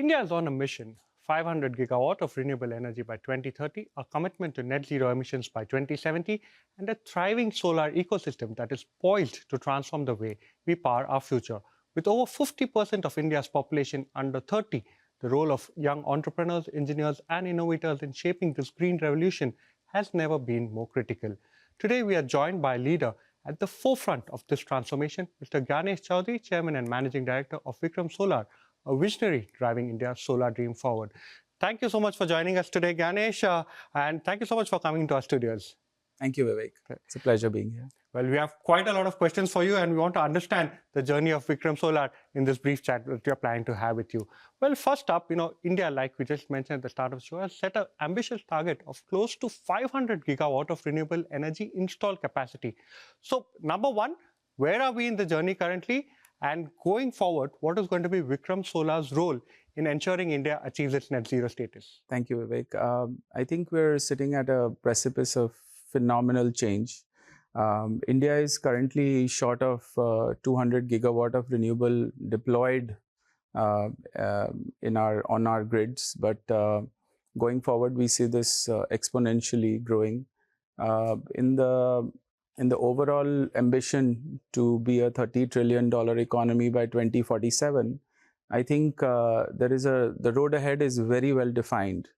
India is on a mission: 500 gigawatt of renewable energy by 2030, a commitment to net zero emissions by 2070, and a thriving solar ecosystem that is poised to transform the way we power our future. With over 50% of India's population under 30, the role of young entrepreneurs, engineers, and innovators in shaping this green revolution has never been more critical. Today, we are joined by a leader at the forefront of this transformation, Mr. Ganesh Chaudhary, Chairman and Managing Director of Vikram Solar, a visionary driving India's solar dream forward. Thank you so much for joining us today, Ganesh, and thank you so much for coming to our studios. Thank you, Vivek. It's a pleasure being here. Well, we have quite a lot of questions for you, and we want to understand the journey of Vikram Solar in this brief chat that we are planning to have with you. Well, first up, India, like we just mentioned at the start of the show, has set an ambitious target of close to 500 gigawatt of renewable energy installed capacity. So, number one, where are we in the journey currently? And going forward, what is going to be Vikram Solar's role in ensuring India achieves its net zero status? Thank you, Vivek. I think we're sitting at a precipice of phenomenal change. India is currently short of 200 gigawatt of renewable deployed on our grids, but going forward, we see this exponentially growing. In the overall ambition to be a $30 trillion economy by 2047, I think the road ahead is very well defined,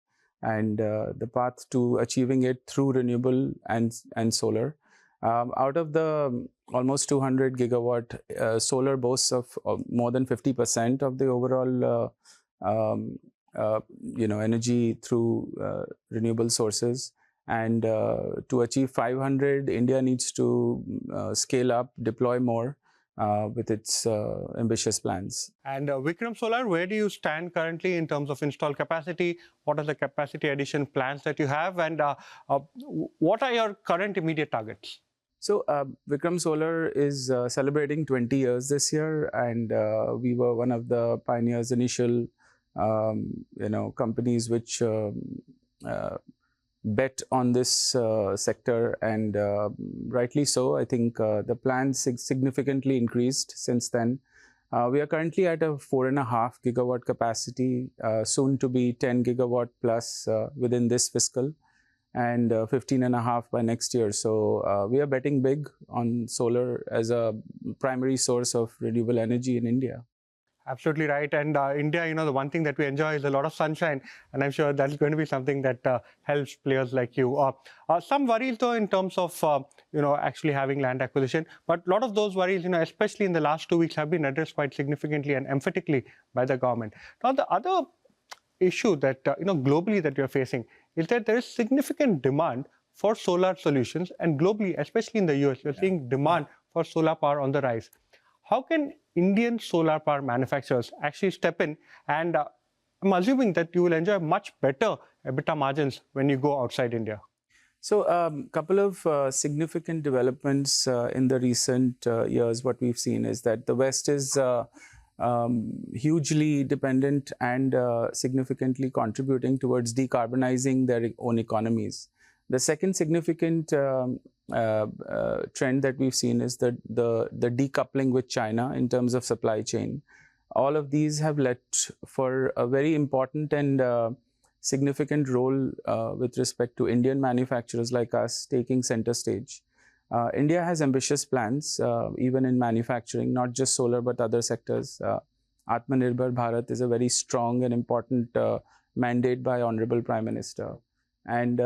and the path to achieving it through renewable and solar. Out of the almost 200 gigawatt, solar boasts of more than 50% of the overall energy through renewable sources. And to achieve 500, India needs to scale up, deploy more with its ambitious plans. And Vikram Solar, where do you stand currently in terms of installed capacity? What are the capacity addition plans that you have? And what are your current immediate targets? So Vikram Solar is celebrating 20 years this year, and we were one of the pioneers, initial companies which bet on this sector, and rightly so. I think the plans significantly increased since then. We are currently at a 4.5 gigawatt capacity, soon to be 10 gigawatt plus within this fiscal, and 15.5 by next year. So we are betting big on solar as a primary source of renewable energy in India. Absolutely right. And India, the one thing that we enjoy is a lot of sunshine. And I'm sure that's going to be something that helps players like you. Some worries, though, in terms of, actually having land acquisition. But a lot of those worries, especially in the last 2 weeks, have been addressed quite significantly and emphatically by the government. Now, the other issue that, globally that you're facing is that there is significant demand for solar solutions. And globally, especially in the US, you're seeing demand for solar power on the rise. How can Indian solar power manufacturers actually step in? And I'm assuming that you will enjoy much better EBITDA margins when you go outside India. So a couple of significant developments in the recent years. What we've seen is that the West is hugely dependent and significantly contributing towards decarbonizing their own economies. The second significant trend that we've seen is that the decoupling with China in terms of supply chain. All of these have led for a very important and significant role with respect to Indian manufacturers like us taking center stage. India has ambitious plans, even in manufacturing, not just solar, but other sectors. Atmanirbhar Bharat is a very strong and important mandate by Honorable Prime Minister. And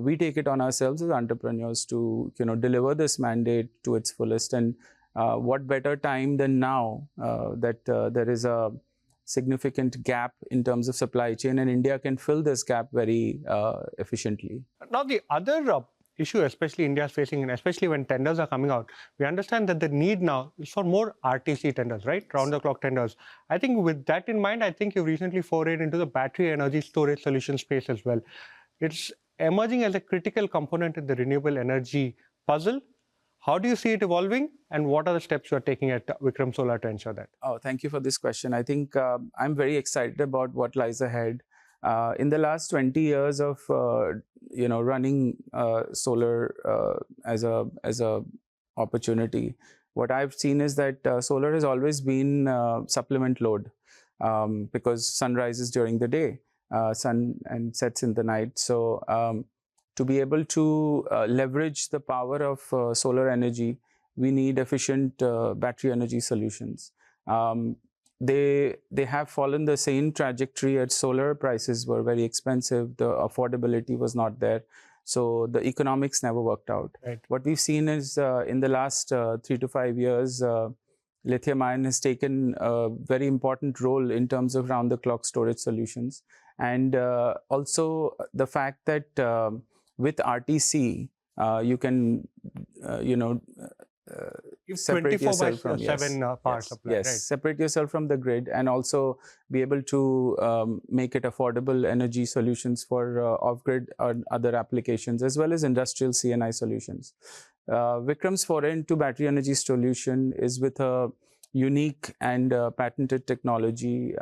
we take it on ourselves as entrepreneurs to deliver this mandate to its fullest. And what better time than now that there is a significant gap in terms of supply chain, and India can fill this gap very efficiently. Now, the other issue, especially India is facing, and especially when tenders are coming out, we understand that the need now is for more RTC tenders, right? Round-the-clock tenders. I think with that in mind, I think you recently forayed into the battery energy storage solution space as well. It's emerging as a critical component in the renewable energy puzzle. How do you see it evolving, and what are the steps you are taking at Vikram Solar to ensure that? Oh, thank you for this question. I think I'm very excited about what lies ahead. In the last 20 years of running solar as a opportunity, what I've seen is that solar has always been supplement load. because sun rises during the day, sun and sets in the night. So to be able to leverage the power of solar energy, we need efficient battery energy solutions. They have fallen the same trajectory as solar. Prices were very expensive. The affordability was not there. So the economics never worked out. Right. What we've seen is in the last 3 to 5 years, lithium ion has taken a very important role in terms of round-the-clock storage solutions. And also the fact that with RTC, you can, separate 24 by yourself from 7 power yes, supply, yes, right? separate yourself from the grid, and also be able to make it affordable energy solutions for off-grid or other applications, as well as industrial CNI solutions. Vikram's foray into battery energy solution is with a unique and patented technology,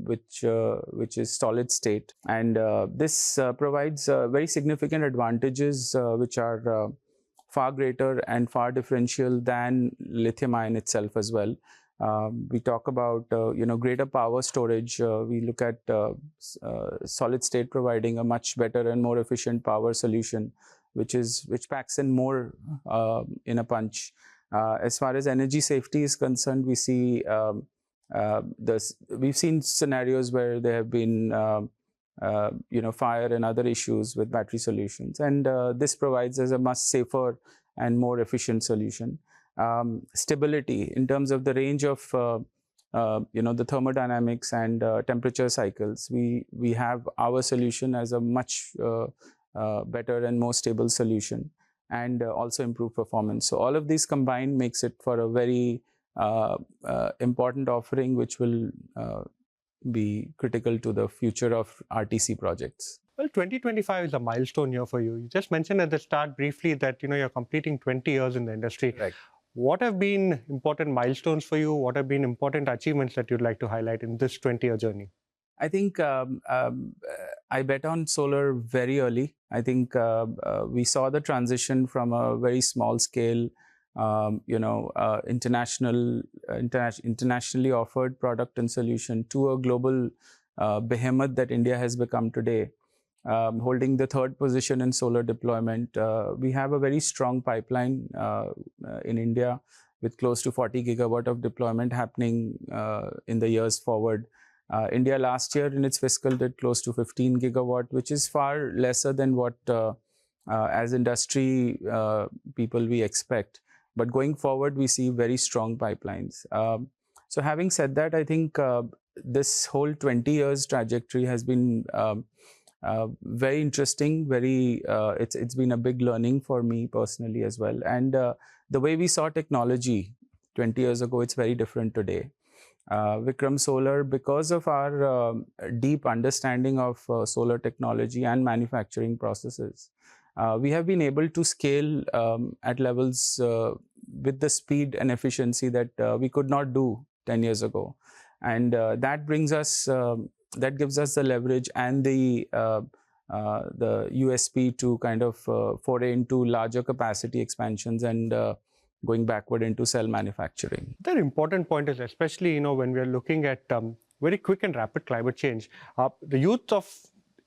which is solid state, and this provides very significant advantages, which are far greater and far differential than lithium ion itself as well. We talk about greater power storage. We look at solid state providing a much better and more efficient power solution, which packs in more in a punch. As far as energy safety is concerned, we see we've seen scenarios where there have been fire and other issues with battery solutions, and this provides us a much safer and more efficient solution. Stability in terms of the range of the thermodynamics and temperature cycles, we have our solution as a much better and more stable solution, and also improve performance. So all of these combined makes it for a very important offering, which will be critical to the future of RTC projects. Well, 2025 is a milestone year for you. You just mentioned at the start briefly that you're completing 20 years in the industry. Right. What have been important milestones for you? What have been important achievements that you'd like to highlight in this 20-year journey? I think I bet on solar very early. I think we saw the transition from a very small scale, internationally offered product and solution to a global behemoth that India has become today, holding the third position in solar deployment. We have a very strong pipeline in India with close to 40 gigawatt of deployment happening in the years forward. India last year in its fiscal did close to 15 gigawatt, which is far lesser than what as industry people we expect. But going forward, we see very strong pipelines. So having said that, I think this whole 20 years trajectory has been very interesting. It's been a big learning for me personally as well. And the way we saw technology 20 years ago, it's very different today. Vikram Solar, because of our deep understanding of solar technology and manufacturing processes, we have been able to scale at levels with the speed and efficiency that we could not do 10 years ago. And that gives us the leverage and the USP to kind of foray into larger capacity expansions and going backward into cell manufacturing. The important point is, especially when we are looking at very quick and rapid climate change, the youth of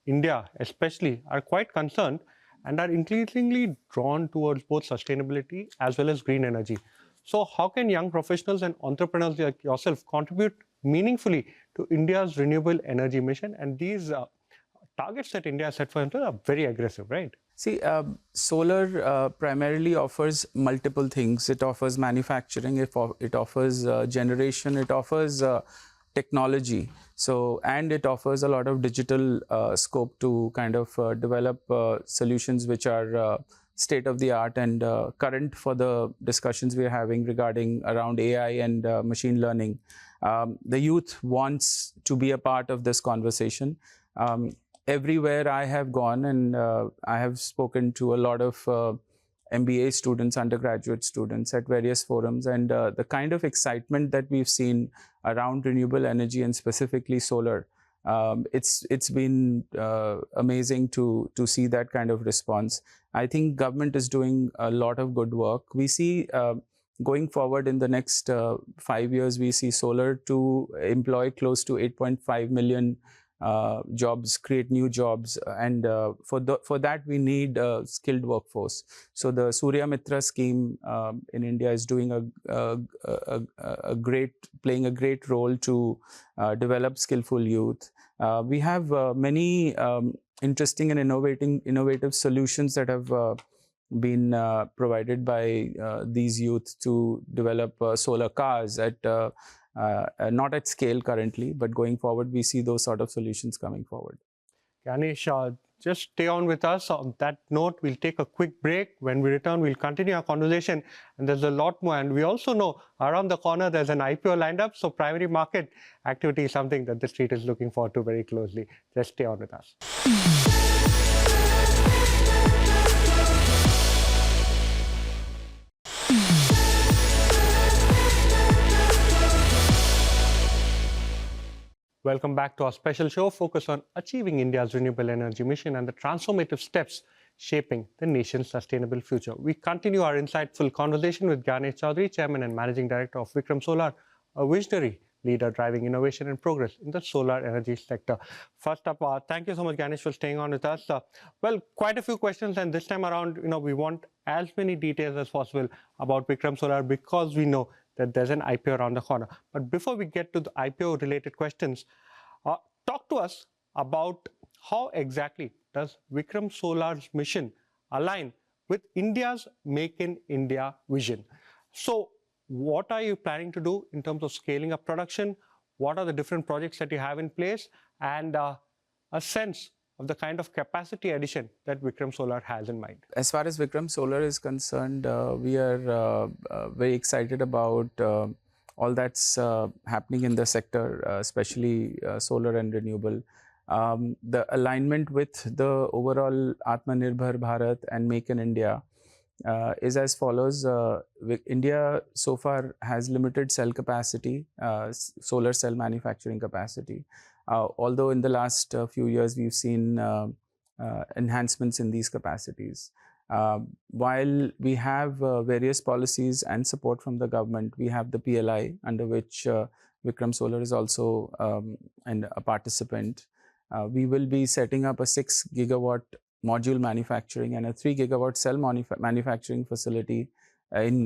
India especially are quite concerned and are increasingly drawn towards both sustainability as well as green energy. So how can young professionals and entrepreneurs like yourself contribute meaningfully to India's renewable energy mission? And these targets that India has set for themselves are very aggressive, right? See, solar primarily offers multiple things. It offers manufacturing, it offers generation, it offers technology. So, and it offers a lot of digital scope to kind of develop solutions which are state of the art and current for the discussions we are having regarding around AI and machine learning. The youth wants to be a part of this conversation. Everywhere I have gone, and I have spoken to a lot of MBA students, undergraduate students at various forums, and the kind of excitement that we've seen around renewable energy and specifically solar, it's been amazing to see that kind of response. I think government is doing a lot of good work. We see Going forward in the next 5 years, we see solar to employ close to 8.5 million jobs, create new jobs, and for that we need a skilled workforce. So the Surya Mitra scheme in India is doing playing a great role to develop skillful youth. We have many interesting and innovative solutions that have been provided by these youth to develop solar cars at not at scale currently, but going forward we see those sort of solutions coming forward. Ganesh, just stay on with us. On that note, we'll take a quick break. When we return, we'll continue our conversation. And there's a lot more. And we also know around the corner there's an IPO lined up. So primary market activity is something that the street is looking forward to very closely. Just stay on with us. Welcome back to our special show focused on achieving India's renewable energy mission and the transformative steps shaping the nation's sustainable future. We continue our insightful conversation with Ganesh Chaudhary, Chairman and Managing Director of Vikram Solar, a visionary leader driving innovation and progress in the solar energy sector. First up, thank you so much, Ganesh, for staying on with us. Well, quite a few questions, and this time around, we want as many details as possible about Vikram Solar because we know that there's an IPO around the corner. But before we get to the IPO related questions, talk to us about how exactly does Vikram Solar's mission align with India's Make in India vision. So what are you planning to do in terms of scaling up production? What are the different projects that you have in place? And a sense of the kind of capacity addition that Vikram Solar has in mind. As far as Vikram Solar is concerned, we are very excited about all that's happening in the sector, especially solar and renewable. The alignment with the overall Atmanirbhar Bharat and Make in India is as follows. India so far has limited cell capacity, solar cell manufacturing capacity. Although in the last few years we've seen enhancements in these capacities. While we have various policies and support from the government, we have the PLI under which Vikram Solar is also a participant. We will be setting up a 6 gigawatt module manufacturing and a 3 gigawatt cell manufacturing facility in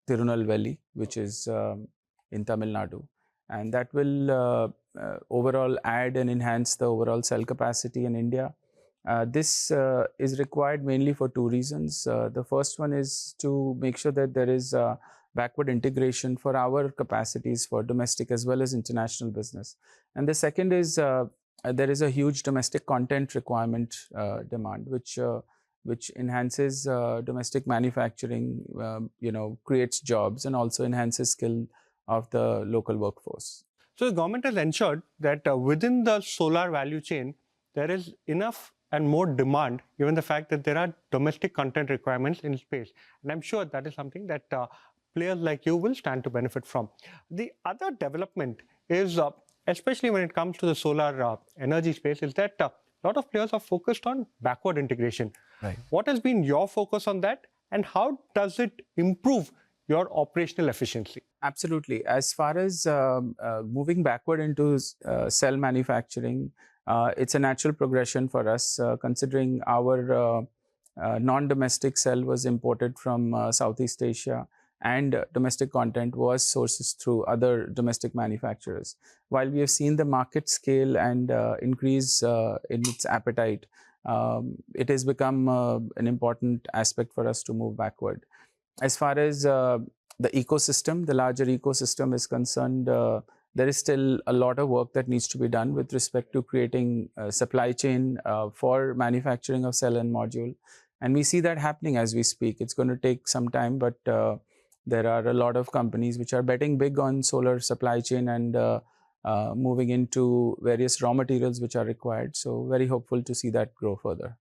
Tirunelveli, which is in Tamil Nadu. And that will overall add and enhance the overall cell capacity in India. This is required mainly for two reasons. The first one is to make sure that there is backward integration for our capacities for domestic as well as international business. And the second is there is a huge domestic content requirement demand, which enhances domestic manufacturing, creates jobs and also enhances skill of the local workforce. So the government has ensured that within the solar value chain, there is enough and more demand, given the fact that there are domestic content requirements in space. And I'm sure that is something that players like you will stand to benefit from. The other development is, especially when it comes to the solar energy space, is that a lot of players are focused on backward integration. Right. What has been your focus on that, and how does it improve your operational efficiency? Absolutely. As far as moving backward into cell manufacturing, it's a natural progression for us, considering our non-domestic cell was imported from Southeast Asia, and domestic content was sourced through other domestic manufacturers. While we have seen the market scale and increase in its appetite, it has become an important aspect for us to move backward. As far as the ecosystem, the larger ecosystem is concerned, there is still a lot of work that needs to be done with respect to creating a supply chain for manufacturing of cell and module. And we see that happening as we speak. It's going to take some time, but there are a lot of companies which are betting big on solar supply chain and moving into various raw materials which are required. So very hopeful to see that grow further.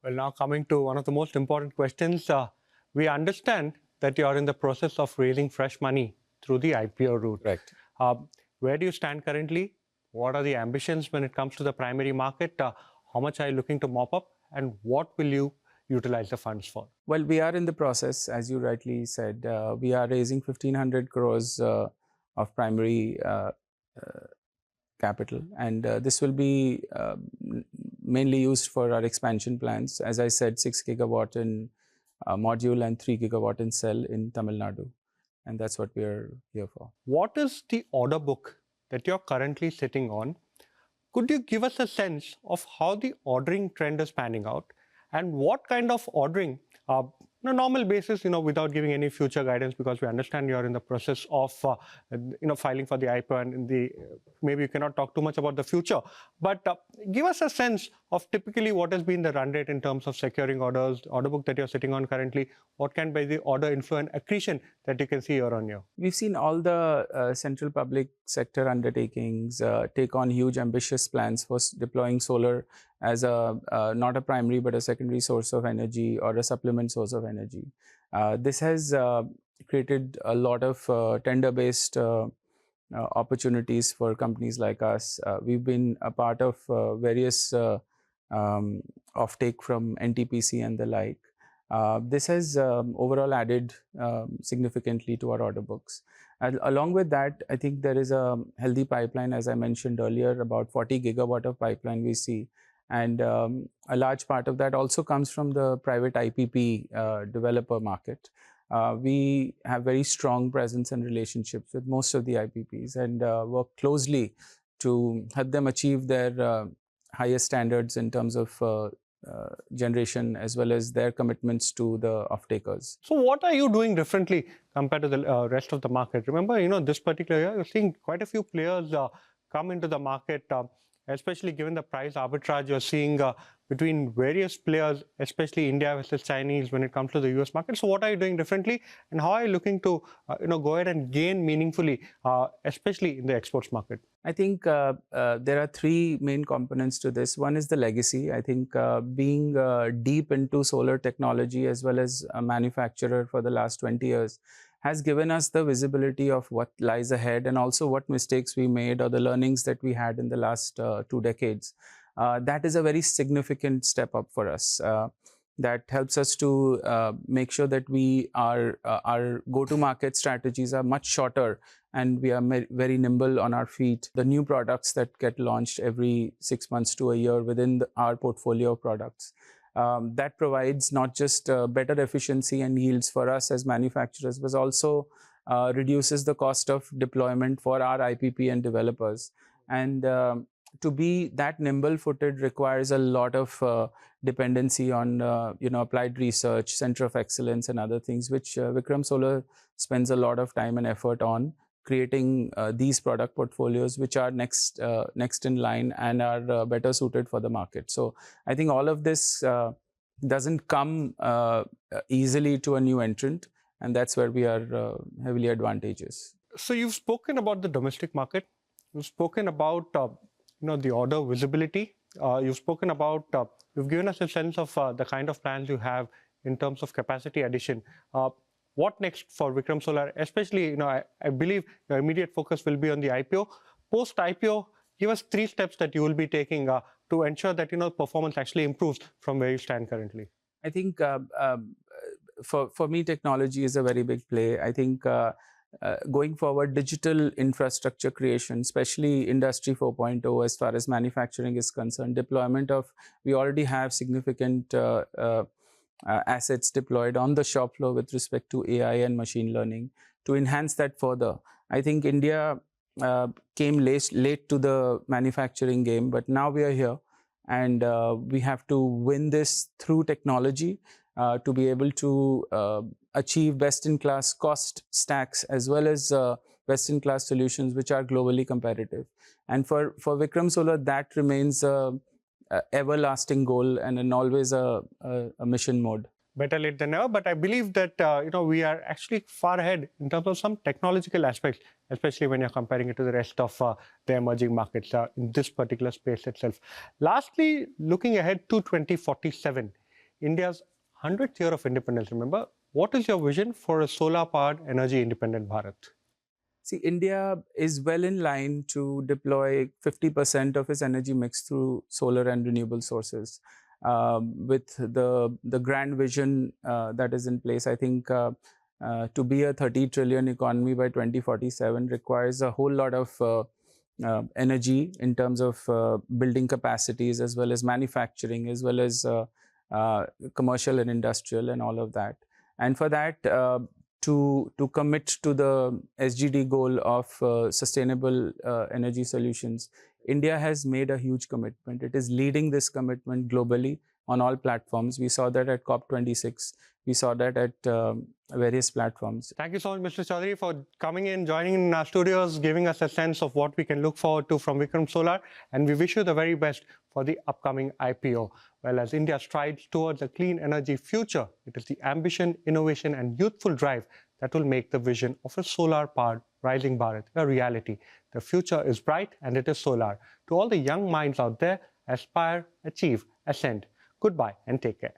Well, now coming to one of the most important questions, we understand that you are in the process of raising fresh money through the IPO route. Correct. Where do you stand currently? What are the ambitions when it comes to the primary market? How much are you looking to mop up? And what will you utilize the funds for? Well, we are in the process, as you rightly said. We are raising 1,500 crores of primary capital, and this will be mainly used for our expansion plans. As I said, 6 gigawatt in module and 3 gigawatt in cell in Tamil Nadu, and that's what we are here for. What is the order book that you're currently sitting on? Could you give us a sense of how the ordering trend is panning out, and what kind of ordering, on a normal basis, without giving any future guidance, because we understand you're in the process of, filing for the IPO, and maybe you cannot talk too much about the future, but give us a sense of typically what has been the run rate in terms of securing orders, the order book that you're sitting on currently, what can be the order inflow and accretion that you can see year on year? We've seen all the central public sector undertakings take on huge ambitious plans for deploying solar as not a primary but a secondary source of energy or a supplement source of energy. This has created a lot of tender-based opportunities for companies like us. We've been a part of various offtake from NTPC and the like. This has overall added significantly to our order books. And along with that, I think there is a healthy pipeline, as I mentioned earlier, about 40 gigawatt of pipeline we see. And a large part of that also comes from the private IPP developer market. We have very strong presence and relationships with most of the IPPs and work closely to help them achieve their highest standards in terms of generation as well as their commitments to the off-takers. So what are you doing differently compared to the rest of the market? Remember, this particular year, you're seeing quite a few players come into the market, especially given the price arbitrage you're seeing between various players, especially India versus Chinese when it comes to the US market. So what are you doing differently, and how are you looking to go ahead and gain meaningfully, especially in the exports market? I think there are three main components to this. One is the legacy. I think being deep into solar technology as well as a manufacturer for the last 20 years has given us the visibility of what lies ahead and also what mistakes we made or the learnings that we had in the last 2 decades. That is a very significant step up for us. That helps us to make sure that our go-to-market strategies are much shorter and we are very nimble on our feet. The new products that get launched every 6 months to a year within our portfolio of products. That provides not just better efficiency and yields for us as manufacturers, but also reduces the cost of deployment for our IPP and developers. And to be that nimble-footed requires a lot of dependency on applied research, center of excellence, and other things, which Vikram Solar spends a lot of time and effort on creating these product portfolios, which are next in line and are better suited for the market. So I think all of this doesn't come easily to a new entrant, and that's where we are heavily advantageous. So you've spoken about the domestic market. You've spoken about the order visibility. You've spoken about, you've given us a sense of the kind of plans you have in terms of capacity addition. What next for Vikram Solar? Especially, I believe your immediate focus will be on the IPO. Post IPO, give us 3 steps that you will be taking to ensure that performance actually improves from where you stand currently. I think for me, technology is a very big play. I think going forward, digital infrastructure creation, especially Industry 4.0 as far as manufacturing is concerned, we already have significant assets deployed on the shop floor with respect to AI and machine learning. To enhance that further, I think India came late to the manufacturing game, but now we are here and we have to win this through technology to be able to achieve best-in-class cost stacks as well as best-in-class solutions which are globally competitive. And for Vikram Solar, that remains an everlasting goal and always a mission mode. Better late than never, but I believe that we are actually far ahead in terms of some technological aspects, especially when you're comparing it to the rest of the emerging markets in this particular space itself. Lastly, looking ahead to 2047, India's 100th year of independence, remember, what is your vision for a solar-powered, energy-independent Bharat? See, India is well in line to deploy 50% of its energy mix through solar and renewable sources. with the grand vision that is in place. I think to be a 30 trillion economy by 2047 requires a whole lot of energy in terms of building capacities, as well as manufacturing, as well as commercial and industrial and all of that. And for that, to commit to the SGD goal of sustainable energy solutions, India has made a huge commitment. It is leading this commitment globally on all platforms. We saw that at COP26. We saw that at various platforms. Thank you so much, Mr. Chaudhary, for coming in, joining in our studios, giving us a sense of what we can look forward to from Vikram Solar. And we wish you the very best for the upcoming IPO. Well, as India strides towards a clean energy future, it is the ambition, innovation, and youthful drive that will make the vision of a solar-powered rising Bharat a reality. The future is bright and it is solar. To all the young minds out there, aspire, achieve, ascend. Goodbye and take care.